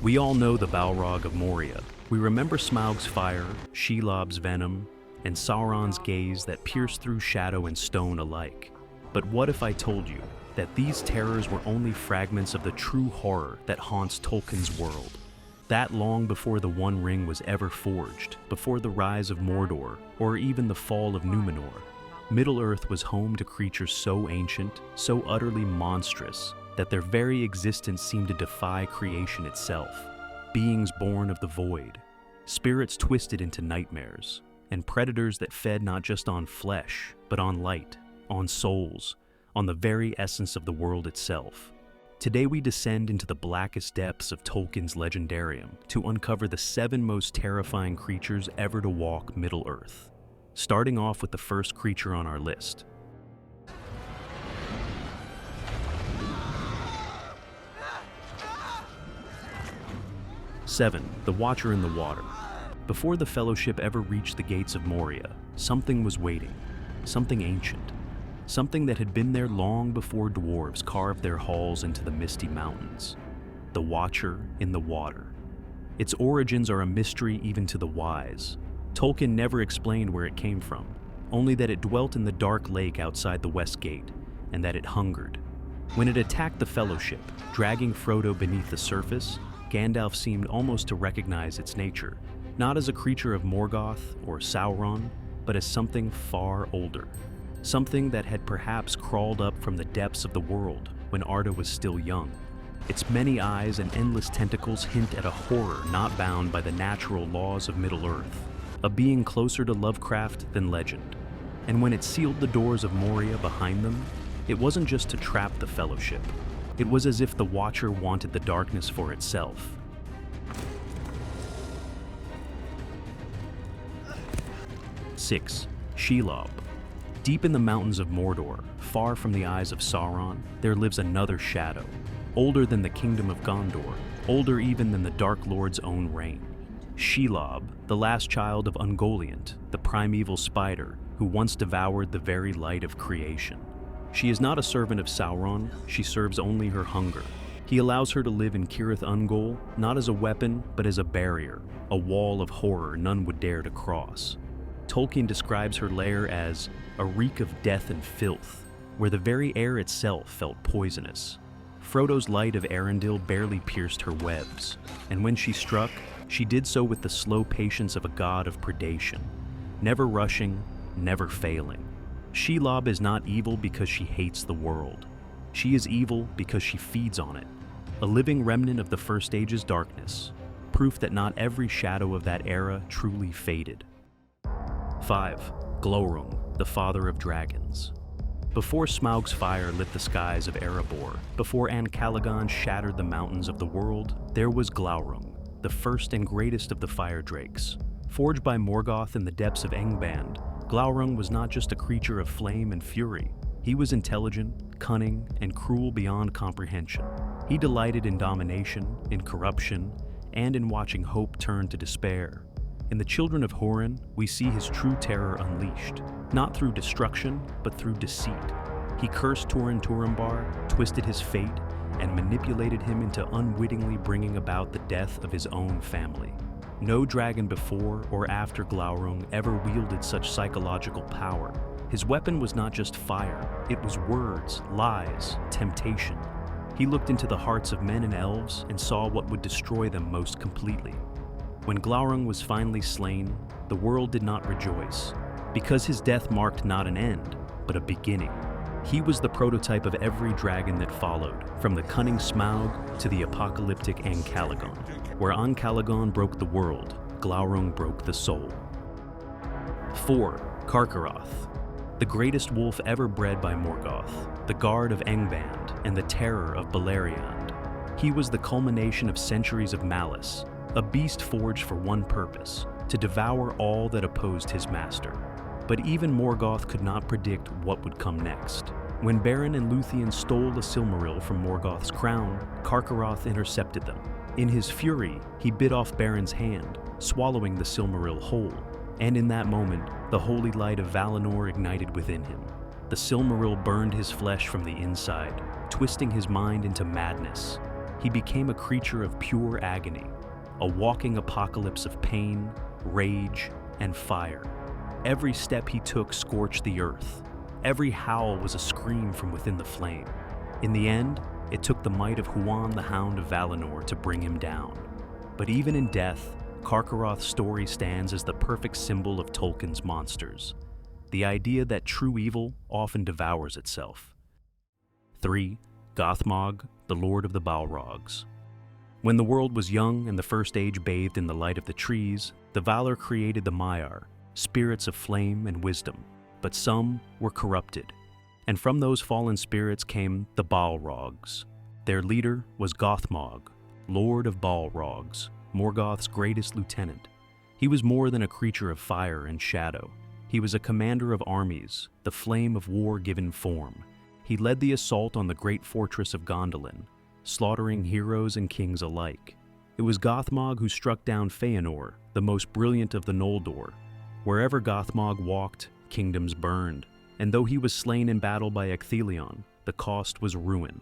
We all know the Balrog of Moria. We remember Smaug's fire, Shelob's venom, and Sauron's gaze that pierced through shadow and stone alike. But what if I told you that these terrors were only fragments of the true horror that haunts Tolkien's world? That long before the One Ring was ever forged, before the rise of Mordor, or even the fall of Numenor, Middle-earth was home to creatures so ancient, so utterly monstrous, that their very existence seemed to defy creation itself. Beings born of the void, spirits twisted into nightmares, and predators that fed not just on flesh, but on light, on souls, on the very essence of the world itself. Today we descend into the blackest depths of Tolkien's legendarium to uncover the 7 most terrifying creatures ever to walk Middle-earth. Starting off with the first creature on our list. 7. The Watcher in the Water. Before the Fellowship ever reached the gates of Moria, something was waiting, something ancient, something that had been there long before dwarves carved their halls into the misty mountains. The Watcher in the Water. Its origins are a mystery even to the wise. Tolkien never explained where it came from, only that it dwelt in the dark lake outside the West Gate, and that it hungered. When it attacked the Fellowship, dragging Frodo beneath the surface, Gandalf seemed almost to recognize its nature, not as a creature of Morgoth or Sauron, but as something far older. Something that had perhaps crawled up from the depths of the world when Arda was still young. Its many eyes and endless tentacles hint at a horror not bound by the natural laws of Middle-earth, a being closer to Lovecraft than legend. And when it sealed the doors of Moria behind them, it wasn't just to trap the Fellowship. It was as if the Watcher wanted the darkness for itself. 6. Shelob. Deep in the mountains of Mordor, far from the eyes of Sauron, there lives another shadow, older than the kingdom of Gondor, older even than the Dark Lord's own reign. Shelob, the last child of Ungoliant, the primeval spider who once devoured the very light of creation. She is not a servant of Sauron, she serves only her hunger. He allows her to live in Cirith Ungol, not as a weapon, but as a barrier, a wall of horror none would dare to cross. Tolkien describes her lair as a reek of death and filth, where the very air itself felt poisonous. Frodo's light of Arendil barely pierced her webs, and when she struck, she did so with the slow patience of a god of predation, never rushing, never failing. Shelob is not evil because she hates the world. She is evil because she feeds on it, a living remnant of the First Age's darkness, proof that not every shadow of that era truly faded. 5. Glaurung, the father of dragons. Before Smaug's fire lit the skies of Erebor, before Ancalagon shattered the mountains of the world, there was Glaurung, the first and greatest of the fire drakes. Forged by Morgoth in the depths of Angband, Glaurung was not just a creature of flame and fury. He was intelligent, cunning, and cruel beyond comprehension. He delighted in domination, in corruption, and in watching hope turn to despair. In the Children of Hurin, we see his true terror unleashed, not through destruction, but through deceit. He cursed Turin-Turambar, twisted his fate, and manipulated him into unwittingly bringing about the death of his own family. No dragon before or after Glaurung ever wielded such psychological power. His weapon was not just fire, it was words, lies, temptation. He looked into the hearts of men and elves and saw what would destroy them most completely. When Glaurung was finally slain, the world did not rejoice, because his death marked not an end, but a beginning. He was the prototype of every dragon that followed, from the cunning Smaug to the apocalyptic Ancalagon. Where Ancalagon broke the world, Glaurung broke the soul. 4. Carcharoth. The greatest wolf ever bred by Morgoth, the guard of Angband, and the terror of Beleriand. He was the culmination of centuries of malice, a beast forged for one purpose, to devour all that opposed his master. But even Morgoth could not predict what would come next. When Beren and Luthien stole the Silmaril from Morgoth's crown, Carcharoth intercepted them. In his fury, he bit off Beren's hand, swallowing the Silmaril whole. And in that moment, the holy light of Valinor ignited within him. The Silmaril burned his flesh from the inside, twisting his mind into madness. he became a creature of pure agony, a walking apocalypse of pain, rage, and fire. Every step he took scorched the earth. Every howl was a scream from within the flame. In the end, it took the might of Huan the Hound of Valinor to bring him down. But even in death, Carcharoth's story stands as the perfect symbol of Tolkien's monsters. The idea that true evil often devours itself. 3. Gothmog, the Lord of the Balrogs. When the world was young and the First Age bathed in the light of the trees, the Valar created the Maiar, spirits of flame and wisdom, but some were corrupted. And from those fallen spirits came the Balrogs. Their leader was Gothmog, Lord of Balrogs, Morgoth's greatest lieutenant. He was more than a creature of fire and shadow. He was a commander of armies, the flame of war given form. He led the assault on the great fortress of Gondolin, slaughtering heroes and kings alike. It was Gothmog who struck down Feanor, the most brilliant of the Noldor. Wherever Gothmog walked, kingdoms burned, and though he was slain in battle by Ecthelion, the cost was ruin.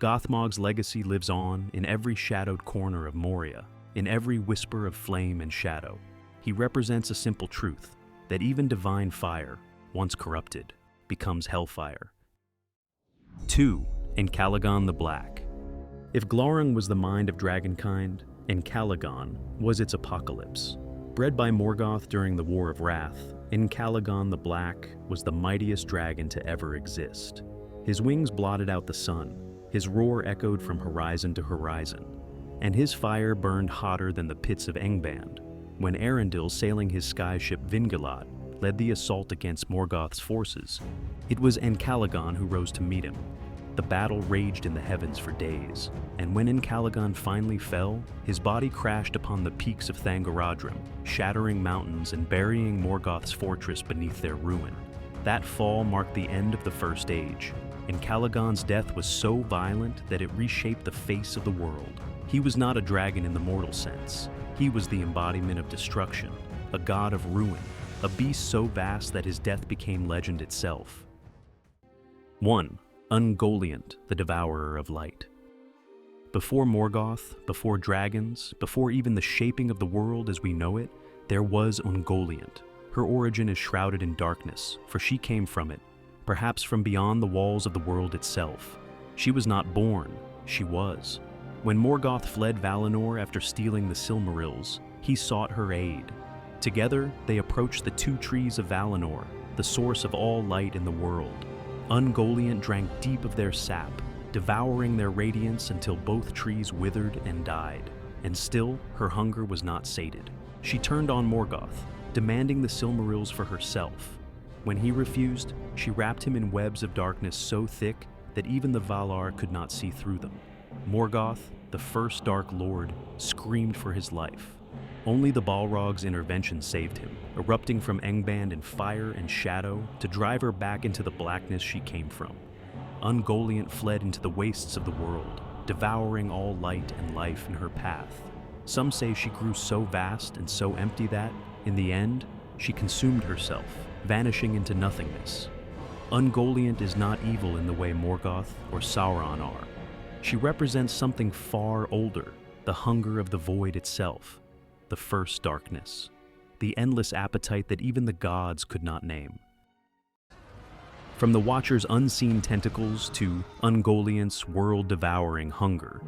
Gothmog's legacy lives on in every shadowed corner of Moria, in every whisper of flame and shadow. He represents a simple truth, that even divine fire, once corrupted, becomes hellfire. 2. Ancalagon the Black. If Glaurung was the mind of dragonkind, Ancalagon was its apocalypse. Bred by Morgoth during the War of Wrath, Ancalagon the Black was the mightiest dragon to ever exist. His wings blotted out the sun, his roar echoed from horizon to horizon, and his fire burned hotter than the pits of Angband. When Arundel, sailing his skyship Vingulad, led the assault against Morgoth's forces, it was Ancalagon who rose to meet him. The battle raged in the heavens for days, and when Ancalagon finally fell, his body crashed upon the peaks of Thangorodrim, shattering mountains and burying Morgoth's fortress beneath their ruin. That fall marked the end of the First Age. Ancalagon's death was so violent that it reshaped the face of the world. He was not a dragon in the mortal sense. He was the embodiment of destruction, a god of ruin, a beast so vast that his death became legend itself. 1. Ungoliant, the Devourer of Light. Before Morgoth, before dragons, before even the shaping of the world as we know it, there was Ungoliant. Her origin is shrouded in darkness, for she came from it, perhaps from beyond the walls of the world itself. She was not born, she was. When Morgoth fled Valinor after stealing the Silmarils, he sought her aid. Together, they approached the two trees of Valinor, the source of all light in the world. Ungoliant drank deep of their sap, devouring their radiance until both trees withered and died. And still, her hunger was not sated. She turned on Morgoth, demanding the Silmarils for herself. When he refused, she wrapped him in webs of darkness so thick that even the Valar could not see through them. Morgoth, the first Dark Lord, screamed for his life. Only the Balrogs' intervention saved him, erupting from Angband in fire and shadow to drive her back into the blackness she came from. Ungoliant fled into the wastes of the world, devouring all light and life in her path. Some say she grew so vast and so empty that, in the end, she consumed herself, vanishing into nothingness. Ungoliant is not evil in the way Morgoth or Sauron are. She represents something far older, the hunger of the void itself, the first darkness, the endless appetite that even the gods could not name. From the Watcher's unseen tentacles to Ungoliant's world-devouring hunger,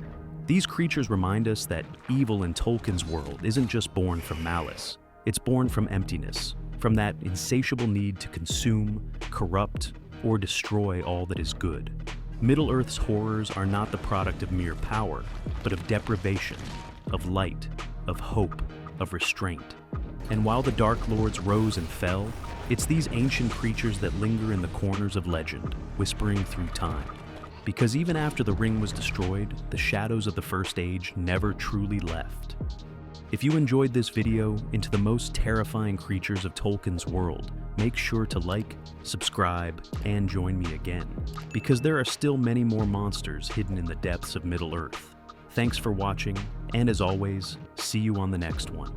these creatures remind us that evil in Tolkien's world isn't just born from malice, it's born from emptiness, from that insatiable need to consume, corrupt, or destroy all that is good. Middle-earth's horrors are not the product of mere power, but of deprivation, of light, of hope, of restraint. And while the Dark Lords rose and fell, it's these ancient creatures that linger in the corners of legend, whispering through time. Because even after the ring was destroyed, the shadows of the First Age never truly left. If you enjoyed this video into the most terrifying creatures of Tolkien's world, make sure to like, subscribe, and join me again, because there are still many more monsters hidden in the depths of Middle-earth. Thanks for watching, and as always, see you on the next one.